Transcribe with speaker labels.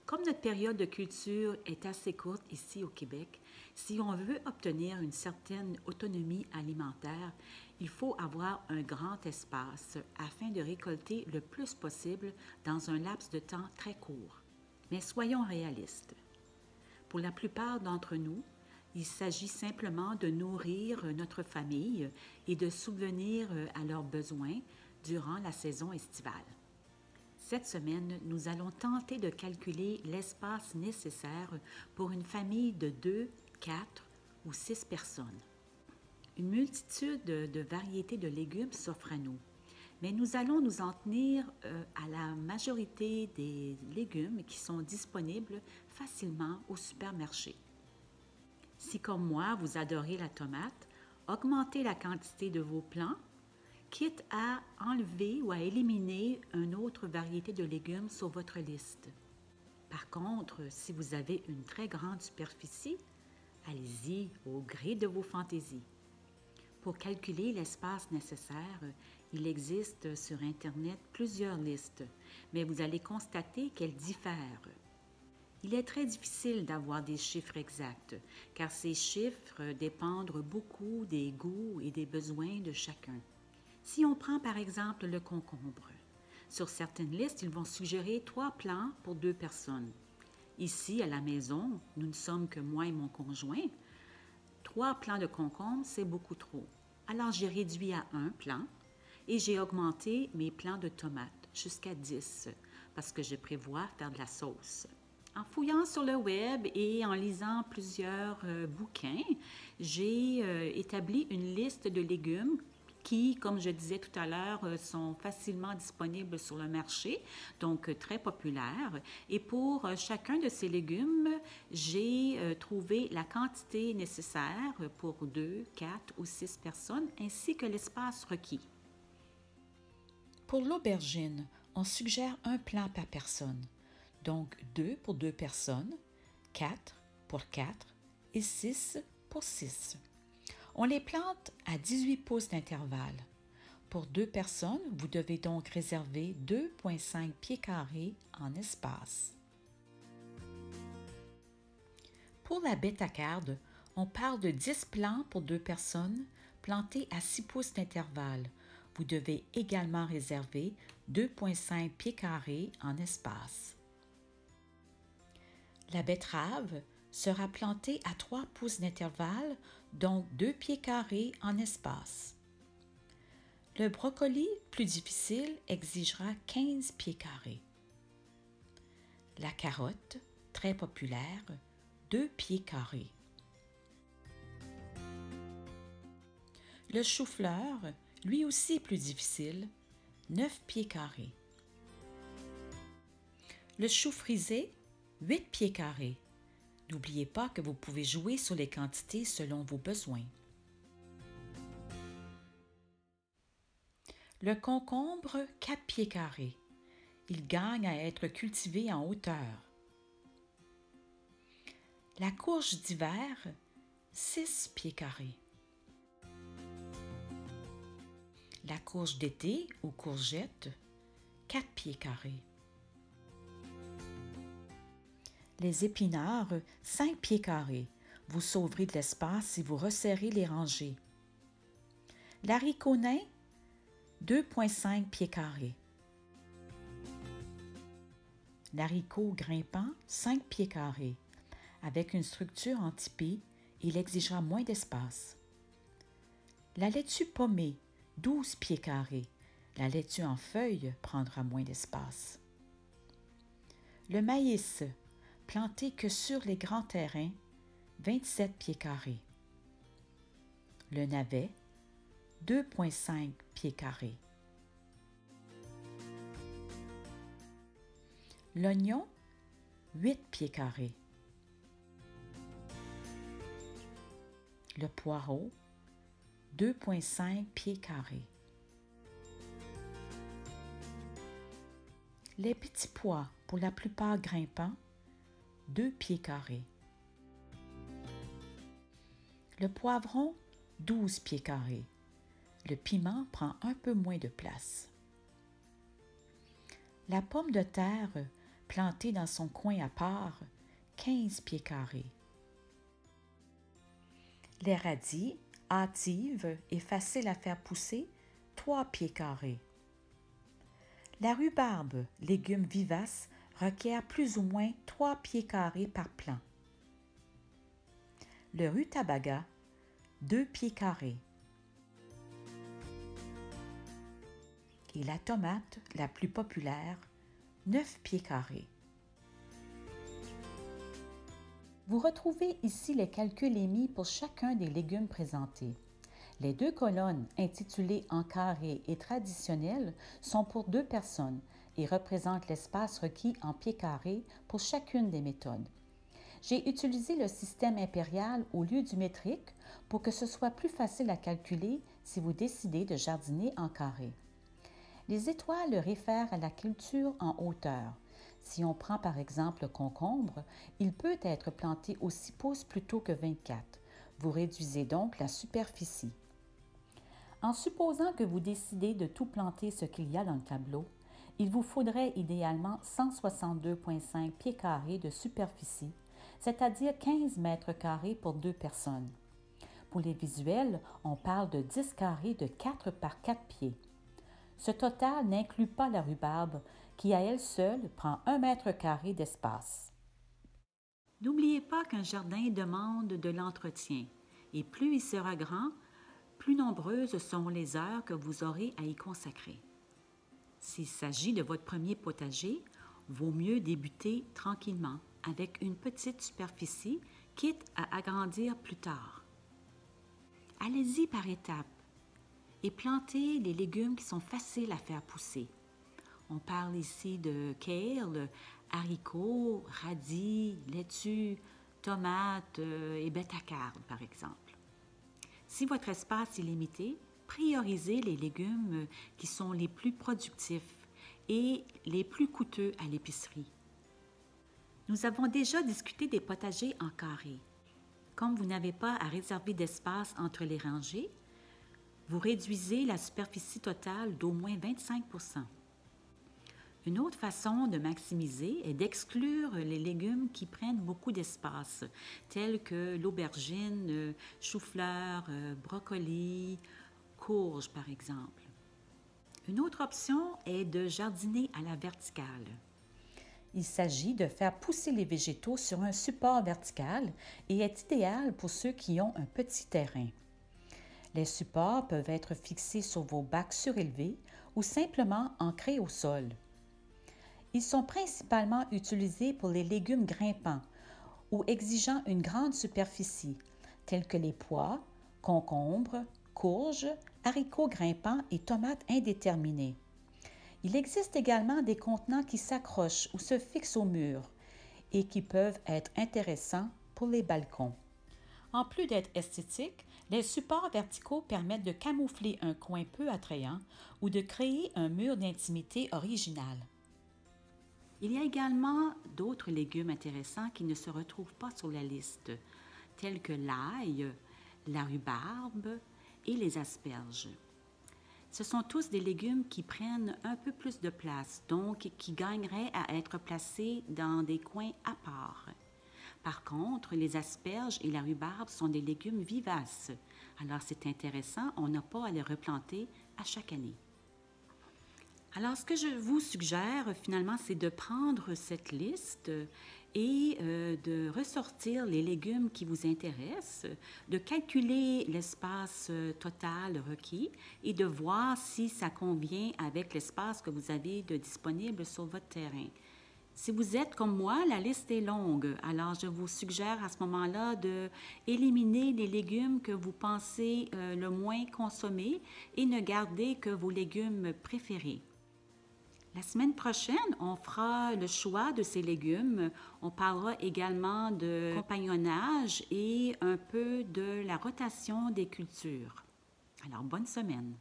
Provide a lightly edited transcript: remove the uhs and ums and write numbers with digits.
Speaker 1: Comme notre période de culture est assez courte ici au Québec, si on veut obtenir une certaine autonomie alimentaire, il faut avoir un grand espace afin de récolter le plus possible dans un laps de temps très court. Mais soyons réalistes. Pour la plupart d'entre nous, il s'agit simplement de nourrir notre famille et de subvenir à leurs besoins durant la saison estivale. Cette semaine, nous allons tenter de calculer l'espace nécessaire pour une famille de 2, 4 ou 6 personnes. Une multitude de variétés de légumes s'offre à nous, mais nous allons nous en tenir à la majorité des légumes qui sont disponibles facilement au supermarché. Si comme moi, vous adorez la tomate, augmentez la quantité de vos plants, quitte à enlever ou à éliminer une autre variété de légumes sur votre liste. Par contre, si vous avez une très grande superficie, allez-y au gré de vos fantaisies. Pour calculer l'espace nécessaire, il existe sur Internet plusieurs listes, mais vous allez constater qu'elles diffèrent. Il est très difficile d'avoir des chiffres exacts, car ces chiffres dépendent beaucoup des goûts et des besoins de chacun. Si on prend par exemple le concombre, sur certaines listes, ils vont suggérer 3 plants pour 2 personnes. Ici, à la maison, nous ne sommes que moi et mon conjoint. 3 plants de concombre, c'est beaucoup trop. Alors, j'ai réduit à 1 plant et j'ai augmenté mes plants de tomates jusqu'à 10 parce que je prévois faire de la sauce. En fouillant sur le web et en lisant plusieurs bouquins, j'ai établi une liste de légumes qui, comme je disais tout à l'heure, sont facilement disponibles sur le marché, donc très populaires. Et pour chacun de ces légumes, j'ai trouvé la quantité nécessaire pour 2, 4 ou 6 personnes, ainsi que l'espace requis. Pour l'aubergine, on suggère 1 plant par personne, donc 2 pour 2 personnes, 4 pour 4 et 6 pour 6. On les plante à 18 pouces d'intervalle. Pour 2 personnes, vous devez donc réserver 2,5 pieds carrés en espace. Pour la bétacarde, on parle de 10 plants pour 2 personnes plantés à 6 pouces d'intervalle. Vous devez également réserver 2,5 pieds carrés en espace. La betterave sera plantée à 3 pouces d'intervalle, donc 2 pieds carrés en espace. Le brocoli, plus difficile, exigera 15 pieds carrés. La carotte, très populaire, 2 pieds carrés. Le chou-fleur, lui aussi plus difficile, 9 pieds carrés. Le chou frisé, 8 pieds carrés. N'oubliez pas que vous pouvez jouer sur les quantités selon vos besoins. Le concombre, 4 pieds carrés. Il gagne à être cultivé en hauteur. La courge d'hiver, 6 pieds carrés. La courge d'été ou courgette, 4 pieds carrés. Les épinards, 5 pieds carrés. Vous sauverez de l'espace si vous resserrez les rangées. L'haricot nain, 2,5 pieds carrés. L'haricot grimpant, 5 pieds carrés. Avec une structure en tipis, il exigera moins d'espace. La laitue pommée, 12 pieds carrés. La laitue en feuilles prendra moins d'espace. Le maïs, planté que sur les grands terrains, 27 pieds carrés. Le navet, 2,5 pieds carrés. L'oignon, 8 pieds carrés. Le poireau, 2,5 pieds carrés. Les petits pois, pour la plupart grimpants, 2 pieds carrés. Le poivron, 12 pieds carrés. Le piment prend un peu moins de place. La pomme de terre, planté dans son coin à part, 15 pieds carrés. Les radis, hâtives et faciles à faire pousser, 3 pieds carrés. La rhubarbe, légume vivace, requiert plus ou moins 3 pieds carrés par plant. Le rutabaga, 2 pieds carrés. Et la tomate, la plus populaire, 9 pieds carrés. Vous retrouvez ici les calculs émis pour chacun des légumes présentés. Les 2 colonnes intitulées en carré et traditionnelles sont pour 2 personnes et représentent l'espace requis en pieds carrés pour chacune des méthodes. J'ai utilisé le système impérial au lieu du métrique pour que ce soit plus facile à calculer si vous décidez de jardiner en carré. Les étoiles réfèrent à la culture en hauteur. Si on prend par exemple le concombre, il peut être planté aux 6 pouces plutôt que 24. Vous réduisez donc la superficie. En supposant que vous décidez de tout planter ce qu'il y a dans le tableau, il vous faudrait idéalement 162,5 pieds carrés de superficie, c'est-à-dire 15 mètres carrés pour 2 personnes. Pour les visuels, on parle de 10 carrés de 4 par 4 pieds. Ce total n'inclut pas la rhubarbe, qui à elle seule prend 1 mètre carré d'espace. N'oubliez pas qu'un jardin demande de l'entretien, et plus il sera grand, plus nombreuses seront les heures que vous aurez à y consacrer. S'il s'agit de votre premier potager, vaut mieux débuter tranquillement, avec une petite superficie, quitte à agrandir plus tard. Allez-y par étapes et plantez les légumes qui sont faciles à faire pousser. On parle ici de kale, haricots, radis, laitue, tomates et bêta-carbe, par exemple. Si votre espace est limité, priorisez les légumes qui sont les plus productifs et les plus coûteux à l'épicerie. Nous avons déjà discuté des potagers en carré. Comme vous n'avez pas à réserver d'espace entre les rangées, vous réduisez la superficie totale d'au moins 25 %. Une autre façon de maximiser est d'exclure les légumes qui prennent beaucoup d'espace, tels que l'aubergine, chou-fleur, brocoli, courge par exemple. Une autre option est de jardiner à la verticale. Il s'agit de faire pousser les végétaux sur un support vertical et est idéal pour ceux qui ont un petit terrain. Les supports peuvent être fixés sur vos bacs surélevés ou simplement ancrés au sol. Ils sont principalement utilisés pour les légumes grimpants ou exigeant une grande superficie, tels que les pois, concombres, courges, haricots grimpants et tomates indéterminées. Il existe également des contenants qui s'accrochent ou se fixent au mur et qui peuvent être intéressants pour les balcons. En plus d'être esthétiques, les supports verticaux permettent de camoufler un coin peu attrayant ou de créer un mur d'intimité original. Il y a également d'autres légumes intéressants qui ne se retrouvent pas sur la liste, tels que l'ail, la rhubarbe et les asperges. Ce sont tous des légumes qui prennent un peu plus de place, donc qui gagneraient à être placés dans des coins à part. Par contre, les asperges et la rhubarbe sont des légumes vivaces. Alors c'est intéressant, on n'a pas à les replanter à chaque année. Alors, ce que je vous suggère finalement, c'est de prendre cette liste et de ressortir les légumes qui vous intéressent, de calculer l'espace total requis et de voir si ça convient avec l'espace que vous avez de disponible sur votre terrain. Si vous êtes comme moi, la liste est longue. Alors, je vous suggère à ce moment-là d'éliminer les légumes que vous pensez le moins consommer et ne garder que vos légumes préférés. La semaine prochaine, on fera le choix de ces légumes. On parlera également de compagnonnage et un peu de la rotation des cultures. Alors, bonne semaine!